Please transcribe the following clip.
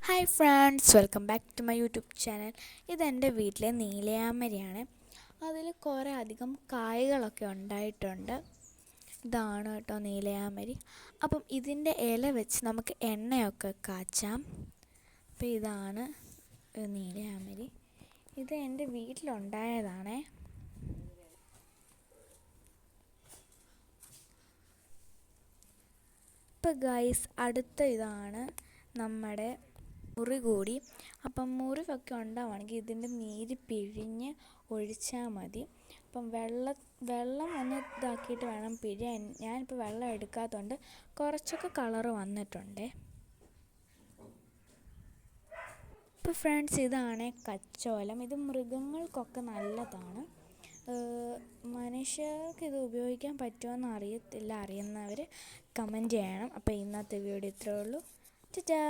Hi friends, welcome back to my YouTube channel. ഇതെൻ്റെ വീട്ടിലെ നീലയാമരയാണ്. അതിൽ കുറേ അധികം കായ്കളൊക്കെ ഉണ്ടായിട്ടുണ്ട്. ഇതാണ് കേട്ടോ നീലയാമരി. അപ്പം ഇതിൻ്റെ ഇല വെച്ച് നമുക്ക് എണ്ണയൊക്കെ കാച്ചാം. അപ്പോൾ ഇതാണ് നീലയാമരി. ഇത് എൻ്റെ വീട്ടിലുണ്ടായതാണേ. ഇപ്പോൾ ഗൈസ്, അടുത്ത ഇതാണ് നമ്മുടെ മുറി കൂടി. അപ്പം മുറിവൊക്കെ ഉണ്ടാവുകയാണെങ്കിൽ ഇതിൻ്റെ നീര് പിഴിഞ്ഞ് ഒഴിച്ചാൽ മതി. അപ്പം വെള്ളം ഒന്ന് ഇതാക്കിയിട്ട് വേണം പിഴിയാൻ. ഞാനിപ്പോൾ വെള്ളം എടുക്കാത്തതുകൊണ്ട് കുറച്ചൊക്കെ കളറ് വന്നിട്ടുണ്ട്. ഇപ്പോൾ ഫ്രണ്ട്സ്, ഇതാണ് കച്ചോലം. ഇത് മൃഗങ്ങൾക്കൊക്കെ നല്ലതാണ്. മനുഷ്യർക്ക് ഇത് ഉപയോഗിക്കാൻ പറ്റുമോയെന്ന് അറിയത്തില്ല. അറിയുന്നവർ കമൻറ്റ് ചെയ്യണം. അപ്പോൾ ഇന്നത്തെ വീഡിയോ ഇത്രയേ ഉള്ളൂ. ടാറ്റാ.